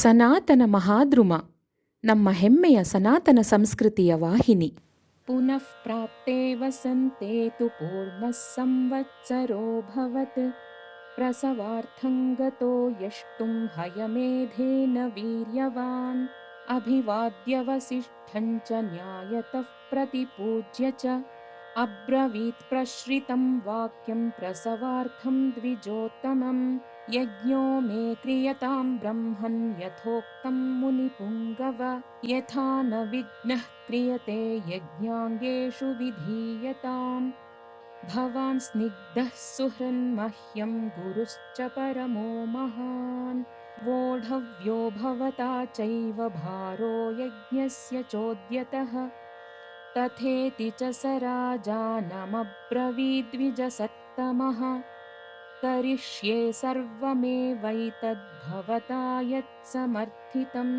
ಸನಾತನ ಮಹಾದ್ರುಮ ನಮ್ಮ ಹೆಮ್ಮೆಯ ಸನಾತನ ಸಂಸ್ಕೃತಿಯ ವಾಹಿನಿ. ಪುನಃ ಪ್ರಾಪ್ತೆ ವಸಂತೆ ತು ಪೂರ್ಣಃ ಸಂವತ್ಸರೋऽಭವತ್ ಪ್ರಸವಾರ್ಥಂ ಗತೋ ಯಷ್ಟುಂ ಹಯಮೇಧೇನ ವೀರ್ಯವಾನ್ ಅಭಿವಾದ್ಯ ವಸಿಷ್ಠಂ ಚ ನ್ಯಾಯತಃ ಪ್ರತಿಪೂಜ್ಯ ಚ ಅಬ್ರವೀತ್ ಪ್ರಶ್ರಿತಂ ವಾಕ್ಯಂ ಪ್ರಸವಾರ್ಥಂ ದ್ವಿಜೋತ್ತಮಂ ಯಜ್ಞೋ ಮೇ ಕ್ರಿಯತಾಂ ಬ್ರಹ್ಮನ್ ಯಥೋಕ್ತಂ ಮುನಿಪುಂಗವ ಯಥಾ ನ ವಿಘ್ನಃ ಕ್ರಿಯತೆ ಯಜ್ಞಾಂಗೇಷು ವಿಧೀಯತಾಂ ಭವಾನ್ ಸ್ನಿಗ್ಧಃ ಸುಹೃನ್ಮಹ್ಯಂ ಗುರುಶ್ಚ ಪರಮೋ ಮಹಾನ್ ವೋಢವ್ಯೋ ಭವತಾ ಚೈವ ಭಾರೋ ಯಜ್ಞಸ್ಯ ಚೋದ್ಯತಃ ತಥೇತಿ ಚ ಸ ರಾಜಾನಮಬ್ರವೀದ್ವಿಜಸತ್ತಮಃ ಕರಿಷ್ಯೆ ಸರ್ವಮೇವೈತದ್ಭವತಾ ಯತ್ಸಮರ್ಥಿತಂ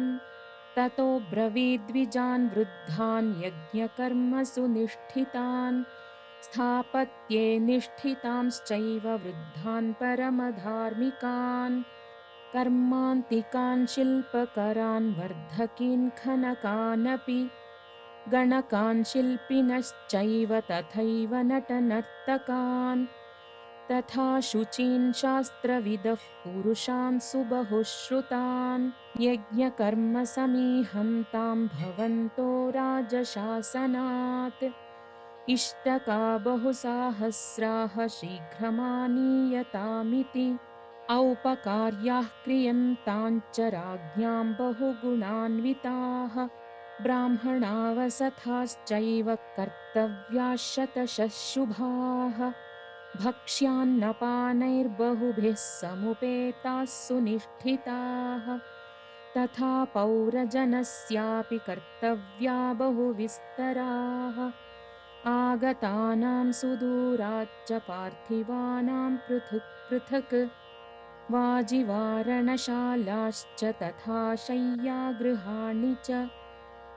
ತತೋ ಬ್ರವೀದ್ವಿಜಾನ್ ವೃದ್ಧಾನ್ ಯಜ್ಞಕರ್ಮಸು ನಿಷ್ಠಿತಾನ್ ಸ್ಥಾಪತ್ಯೆ ನಿಷ್ಠಿತಾಂಶ್ಚೈವ ವೃದ್ಧಾನ್ ಪರಮಧಾರ್ಮಿಕಾನ್ ಕರ್ಮಾಂತಿಕಾನ್ ಶಿಲ್ಪಕರಾನ್ ವರ್ಧಕೀನ್ ಖನಕಾನಪಿ ಗಣಕಾನ್ ಶಿಲ್ಪಿನಶ್ಚೈವ ತಥೈವ ನಟನರ್ತಕಾನ್ ತಥಾ ಶುಚೀನ್ ಶಾಸ್ತ್ರವಿದಃ ಪುರುಷಾನ್ ಸುಬಹುಶ್ರುತಾನ್ ಯಜ್ಞಕರ್ಮ ಸಮೀಹಂತಾಂ ಭವಂತೋ ರಾಜಶಾಸನಾತ್ ಇಷ್ಟಕಾ ಬಹುಸಾಹಸ್ರಾಃ ಶೀಘ್ರಮಾನೀಯತಾಮಿತಿ ಔಪಕಾರ್ಯಾಃ ಕ್ರಿಯಂತಾಂಚ ರಾಜ್ಞಾಂ ಬಹುಗುಣಾನ್ವಿತಾಃ ಬ್ರಾಹ್ಮಣಾವಸಥಾಶ್ಚೈವ ಕರ್ತವ್ಯಾಃ ಶತಶಃ ಶುಭಾಃ ಭಕ್ಷ್ಯಾನ್ನಪಾನೈರ್ಬಹುಭಿಃ ಸಮುಪೇತಾಃ ಸುನಿಷ್ಠಿತಾಃ ತಥಾ ಪೌರಜನಸ್ಯಾಪಿ ಕರ್ತವ್ಯಾ ಬಹುವಿಸ್ತರಾಃ ಆಗತಾನಾಂ ಸುದೂರಾಚ್ಚ ಪಾರ್ಥಿವಾನಾಂ ಪೃಥಕ್ ಪೃಥಕ್ ವಾಜಿವಾರಣಶಾಲಾಶ್ಚ ತಥಾ ಶಯ್ಯಾಗೃಹಾಣಿ ಚ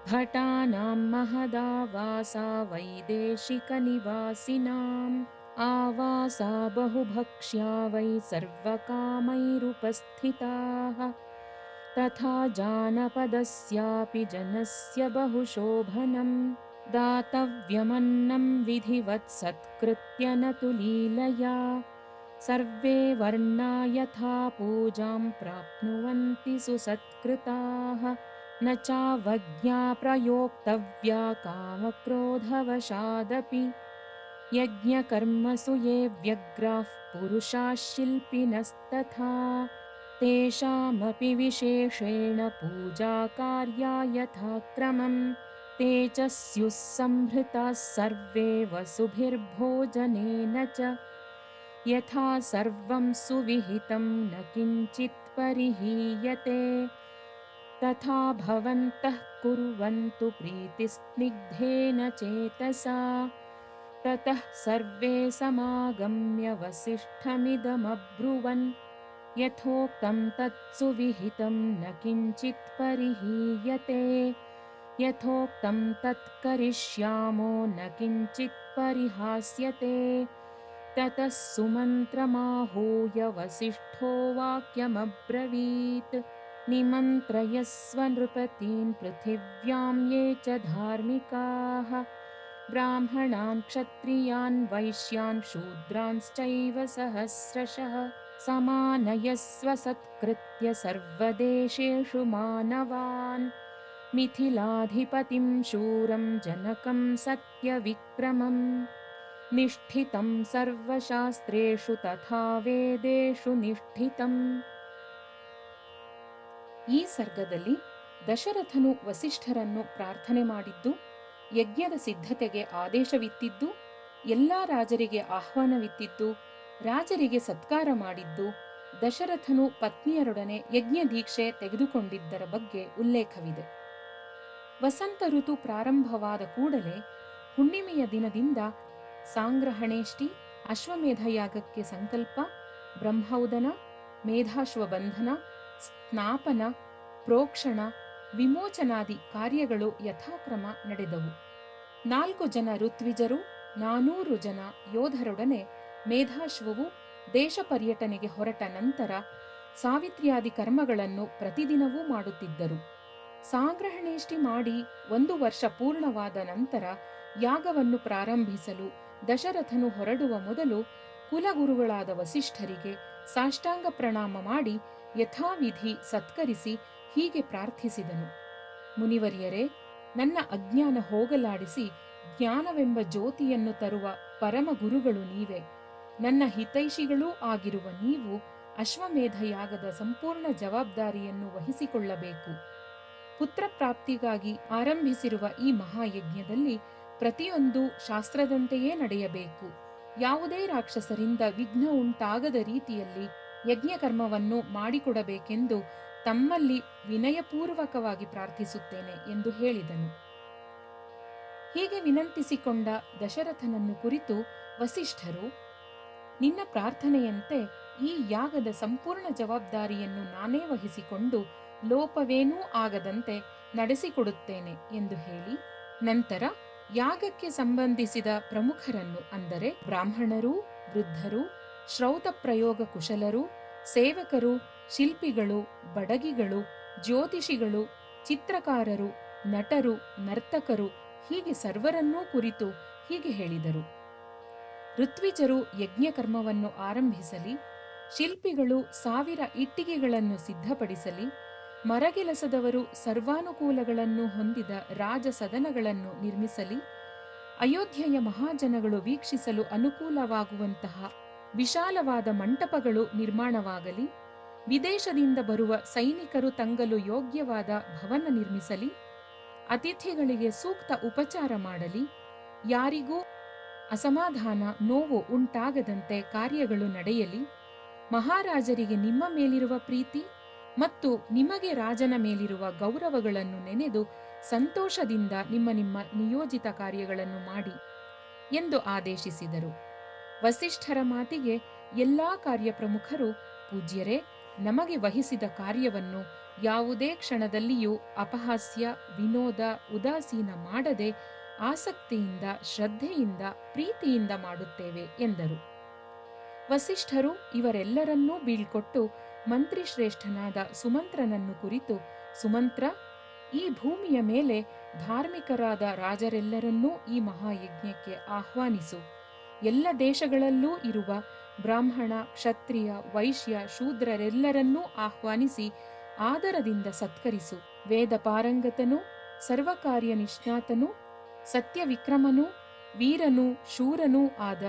ಭಟಾನಾಂ ಮಹದಾವಾಸಾ ವೈದೇಶಿಕನಿವಾಸಿನಾಂ ಆವಾಸಾ ಬಹುಭಕ್ಷ್ಯಾ ವೈ ಸರ್ವಕಾಮೈರುಪಸ್ಥಿತಾಃ ತಥಾ ಜಾನಪದಸ್ಯಾಪಿ ಜನಸ್ಯ ಬಹುಶೋಭನಂ ದಾತವ್ಯಮನ್ನಂ ವಿಧಿವತ್ ಸತ್ಕೃತ್ಯ ನ ತು ಲೀಲಯಾ ಸರ್ವೇ ವರ್ಣಾ ಯಥಾ ಪೂಜಾಂ ಪ್ರಾಪ್ನುವಂತಿ ಸುಸತ್ಕೃತಾಃ ನ ಚಾವಜ್ಞಾ ಪ್ರಯೋಕ್ತವ್ಯಾ ಕಾಮಕ್ರೋಧವಶಾದಪಿ ಯಜ್ಞಕರ್ಮಸು ಯೇ ವ್ಯಗ್ರಾಃ ಪುರುಷಾಃ ಶಿಲ್ಪಿನಸ್ತಥಾ ತೇಷಾಮಪಿ ವಿಶೇಷೇಣ ಪೂಜಾ ಕಾರ್ಯಾ ಯಥಾಕ್ರಮಂ ತೇ ಚ ಸ್ಯುಃ ಸಂಹೃತಾಃ ಸರ್ವೇ ವಸುಭಿರ್ಭೋಜನೇನ ಚ ಯಥಾ ಸರ್ವಂ ಸುವಿಹಿತಂ ನ ಕಿಂಚಿತ್ ಪರಿಹೀಯತೆ ತಥಾ ಭವಂತಃ ಕುರ್ವಂತು ಪ್ರೀತಿಸ್ನಿಗ್ಧೇನ ಚೇತಸಾ ತತಃ ಸರ್ವೇ ಸಮಾಗಮ್ಯ ವಸಿಷ್ಠಮಿದಮಬ್ರುವನ್ ಯಥೋಕ್ತಂ ತತ್ಸು ವಿಹಿತಂ ನ ಕಿಂಚಿತ್ ಪರಿಹೀಯತೆ ಯಥೋಕ್ತಂ ತತ್ ಕರಿಷ್ಯಾಮೋ ನ ಕಿಂಚಿತ್ ಪರಿಹಾಸ್ಯತೆ ತತಃ ಸುಮಂತ್ರಮಾಹೂಯ ವಸಿಷ್ಠೋ ವಾಕ್ಯಮಬ್ರವೀತ್ ನಿಮಂತ್ರಯಸ್ವ ನೃಪತೀನ್ ಪೃಥಿವ್ಯಾಂ ಯೇ ಚ ಧಾರ್ಮಿಕಾಃ ಬ್ರಾಹ್ಮಣಾನ್ ಕ್ಷತ್ರಿಯಾನ್ ವೈಶ್ಯಾನ್ ಶೂದ್ರಾಂಶ್ಚೈವ ಸಹಸ್ರಶಃ ಸಮಾನಯಸ್ವ ಸತ್ಕೃತ್ಯ ಸರ್ವದೇಶೇಷು ಮಾನವಾನ್ ಮಿಥಿಲಾಧಿಪತಿಂ ಶೂರಂ ಜನಕಂ ಸತ್ಯವಿಕ್ರಮಂ ನಿಷ್ಠಿತಂ ಸರ್ವಶಾಸ್ತ್ರೇಷು ತಥಾ ವೇದೇಷು ನಿಷ್ಠಿತಂ. ಈ ಸರ್ಗದಲ್ಲಿ ದಶರಥನು ವಸಿಷ್ಠರನ್ನು ಪ್ರಾರ್ಥನೆ ಮಾಡಿದ್ದು, ಯಜ್ಞದ ಸಿದ್ಧತೆಗೆ ಆದೇಶವಿತ್ತಿದ್ದು, ಎಲ್ಲ ರಾಜರಿಗೆ ಆಹ್ವಾನವಿತ್ತಿದ್ದು, ರಾಜರಿಗೆ ಸತ್ಕಾರ ಮಾಡಿದ್ದು, ದಶರಥನು ಪತ್ನಿಯರೊಡನೆ ಯಜ್ಞ ದೀಕ್ಷೆ ತೆಗೆದುಕೊಂಡಿದ್ದರ ಬಗ್ಗೆ ಉಲ್ಲೇಖವಿದೆ. ವಸಂತ ಋತು ಪ್ರಾರಂಭವಾದ ಕೂಡಲೇ ಹುಣ್ಣಿಮೆಯ ದಿನದಿಂದ ಸಾಂಗ್ರಹಣೇಷ್ಟಿ, ಅಶ್ವಮೇಧ ಯಾಗಕ್ಕೆ ಸಂಕಲ್ಪ, ಬ್ರಹ್ಮೌದನ, ಮೇಧಾಶ್ವಬಂಧನ, ಸ್ನಾಪನ, ಪ್ರೋಕ್ಷಣ, ವಿಮೋಚನಾದಿ ಕಾರ್ಯಗಳು ಯಥಾಕ್ರಮ ನಡೆದವು. 4 ಜನ ಋತ್ವಿಜರು, 400 ಜನ ಯೋಧರೊಡನೆ ಮೇಧಾಶ್ವವು ದೇಶ ಪರ್ಯಟನೆಗೆ ಹೊರಟ ನಂತರ ಸಾವಿತ್ರ್ಯಾದಿ ಕರ್ಮಗಳನ್ನು ಪ್ರತಿದಿನವೂ ಮಾಡುತ್ತಿದ್ದರು. ಸಾಗ್ರಹಣೇಷ್ಟಿ ಮಾಡಿ 1 ವರ್ಷ ಪೂರ್ಣವಾದ ನಂತರ ಯಾಗವನ್ನು ಪ್ರಾರಂಭಿಸಲು ದಶರಥನು ಹೊರಡುವ ಮೊದಲು ಕುಲಗುರುಗಳಾದ ವಸಿಷ್ಠರಿಗೆ ಸಾಷ್ಟಾಂಗ ಪ್ರಣಾಮ ಮಾಡಿ ಯಥಾವಿಧಿ ಸತ್ಕರಿಸಿ ಹೀಗೆ ಪ್ರಾರ್ಥಿಸಿದನು. ಮುನಿವರ್ಯರೇ, ನನ್ನ ಅಜ್ಞಾನ ಹೋಗಲಾಡಿಸಿ ಜ್ಞಾನವೆಂಬ ಜ್ಯೋತಿಯನ್ನು ತರುವ ಪರಮ ಗುರುಗಳು ನೀವೇ. ನನ್ನ ಹಿತೈಷಿಗಳೂ ಆಗಿರುವ ನೀವು ಅಶ್ವಮೇಧ ಯಾಗದ ಸಂಪೂರ್ಣ ಜವಾಬ್ದಾರಿಯನ್ನು ವಹಿಸಿಕೊಳ್ಳಬೇಕು. ಪುತ್ರ ಪ್ರಾಪ್ತಿಗಾಗಿ ಆರಂಭಿಸಿರುವ ಈ ಮಹಾಯಜ್ಞದಲ್ಲಿ ಪ್ರತಿಯೊಂದು ಶಾಸ್ತ್ರದಂತೆಯೇ ನಡೆಯಬೇಕು. ಯಾವುದೇ ರಾಕ್ಷಸರಿಂದ ವಿಘ್ನ ಉಂಟಾಗದ ರೀತಿಯಲ್ಲಿ ಯಜ್ಞಕರ್ಮವನ್ನು ಮಾಡಿಕೊಡಬೇಕೆಂದು ತಮ್ಮಲ್ಲಿ ವಿನಯಪೂರ್ವಕವಾಗಿ ಪ್ರಾರ್ಥಿಸುತ್ತೇನೆ ಎಂದು ಹೇಳಿದನು. ಹೀಗೆ ವಿನಂತಿಸಿಕೊಂಡ ದಶರಥನನ್ನು ಕುರಿತು ವಸಿಷ್ಠರು, ನಿನ್ನ ಪ್ರಾರ್ಥನೆಯಂತೆ ಈ ಯಾಗದ ಸಂಪೂರ್ಣ ಜವಾಬ್ದಾರಿಯನ್ನು ನಾನೇ ವಹಿಸಿಕೊಂಡು ಲೋಪವೇನೂ ಆಗದಂತೆ ನಡೆಸಿಕೊಡುತ್ತೇನೆ ಎಂದು ಹೇಳಿ, ನಂತರ ಯಾಗಕ್ಕೆ ಸಂಬಂಧಿಸಿದ ಪ್ರಮುಖರನ್ನು, ಅಂದರೆ ಬ್ರಾಹ್ಮಣರು, ವೃದ್ಧರು, ಶ್ರೌತ ಪ್ರಯೋಗ ಕುಶಲರು, ಸೇವಕರು, ಶಿಲ್ಪಿಗಳು, ಬಡಗಿಗಳು, ಜ್ಯೋತಿಷಿಗಳು, ಚಿತ್ರಕಾರರು, ನಟರು, ನರ್ತಕರು ಹೀಗೆ ಸರ್ವರನ್ನೂ ಕುರಿತು ಹೀಗೆ ಹೇಳಿದರು. ಋತ್ವಿಜರು ಯಜ್ಞಕರ್ಮವನ್ನು ಆರಂಭಿಸಲಿ, ಶಿಲ್ಪಿಗಳು 1000 ಇಟ್ಟಿಗೆಗಳನ್ನು ಸಿದ್ಧಪಡಿಸಲಿ, ಮರಗೆಲಸದವರು ಸರ್ವಾನುಕೂಲಗಳನ್ನು ಹೊಂದಿದ ರಾಜಸದನಗಳನ್ನು ನಿರ್ಮಿಸಲಿ, ಅಯೋಧ್ಯೆಯ ಮಹಾಜನಗಳು ವೀಕ್ಷಿಸಲು ಅನುಕೂಲವಾಗುವಂತಹ ವಿಶಾಲವಾದ ಮಂಟಪಗಳು ನಿರ್ಮಾಣವಾಗಲಿ, ವಿದೇಶದಿಂದ ಬರುವ ಸೈನಿಕರು ತಂಗಲು ಯೋಗ್ಯವಾದ ಭವನ ನಿರ್ಮಿಸಲಿ, ಅತಿಥಿಗಳಿಗೆ ಸೂಕ್ತ ಉಪಚಾರ ಮಾಡಲಿ, ಯಾರಿಗೂ ಅಸಮಾಧಾನ ನೋವು ಉಂಟಾಗದಂತೆ ಕಾರ್ಯಗಳು ನಡೆಯಲಿ, ಮಹಾರಾಜರಿಗೆ ನಿಮ್ಮ ಮೇಲಿರುವ ಪ್ರೀತಿ ಮತ್ತು ನಿಮಗೆ ರಾಜನ ಮೇಲಿರುವ ಗೌರವಗಳನ್ನು ನೆನೆದು ಸಂತೋಷದಿಂದ ನಿಮ್ಮ ನಿಯೋಜಿತ ಕಾರ್ಯಗಳನ್ನು ಮಾಡಿ ಎಂದು ಆದೇಶಿಸಿದರು. ವಸಿಷ್ಠರ ಮಾತಿಗೆ ಎಲ್ಲಾ ಕಾರ್ಯಪ್ರಮುಖರು, ಪೂಜ್ಯರೇ, ನಮಗೆ ವಹಿಸಿದ ಕಾರ್ಯವನ್ನು ಯಾವುದೇ ಕ್ಷಣದಲ್ಲಿಯೂ ಅಪಹಾಸ್ಯ, ವಿನೋದ, ಉದಾಸೀನ ಮಾಡದೆ ಆಸಕ್ತಿಯಿಂದ, ಶ್ರದ್ಧೆಯಿಂದ, ಪ್ರೀತಿಯಿಂದ ಮಾಡುತ್ತೇವೆ ಎಂದರು. ವಸಿಷ್ಠರು ಇವರೆಲ್ಲರನ್ನೂ ಬೀಳ್ಕೊಟ್ಟು ಮಂತ್ರಿಶ್ರೇಷ್ಠನಾದ ಸುಮಂತ್ರನನ್ನು ಕುರಿತು, ಸುಮಂತ್ರ, ಈ ಭೂಮಿಯ ಮೇಲೆ ಧಾರ್ಮಿಕರಾದ ರಾಜರೆಲ್ಲರನ್ನೂ ಈ ಮಹಾಯಜ್ಞಕ್ಕೆ ಆಹ್ವಾನಿಸು. ಎಲ್ಲ ದೇಶಗಳಲ್ಲೂ ಇರುವ ಬ್ರಾಹ್ಮಣ, ಕ್ಷತ್ರಿಯ, ವೈಶ್ಯ, ಶೂದ್ರರೆಲ್ಲರನ್ನೂ ಆಹ್ವಾನಿಸಿ ಆದರದಿಂದ ಸತ್ಕರಿಸು. ವೇದ ಪಾರಂಗತನೂ ಸರ್ವಕಾರ್ಯ ನಿಷ್ಣಾತನೂ ಸತ್ಯವಿಕ್ರಮನೂ ವೀರನೂ ಶೂರನೂ ಆದ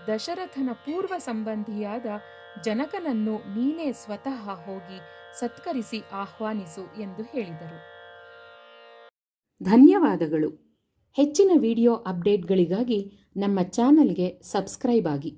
ದಶರಥನ ಪೂರ್ವ ಸಂಬಂಧಿಯಾದ ಜನಕನನ್ನು ನೀನೇ ಸ್ವತಃ ಹೋಗಿ ಸತ್ಕರಿಸಿ ಆಹ್ವಾನಿಸು ಎಂದು ಹೇಳಿದರು. ಧನ್ಯವಾದಗಳು. ಹೆಚ್ಚಿನ ವಿಡಿಯೋ ಅಪ್ಡೇಟ್ಗಳಿಗಾಗಿ ನಮ್ಮ ಚಾನೆಲ್ಗೆ ಸಬ್ಸ್ಕ್ರೈಬ್ ಆಗಿ.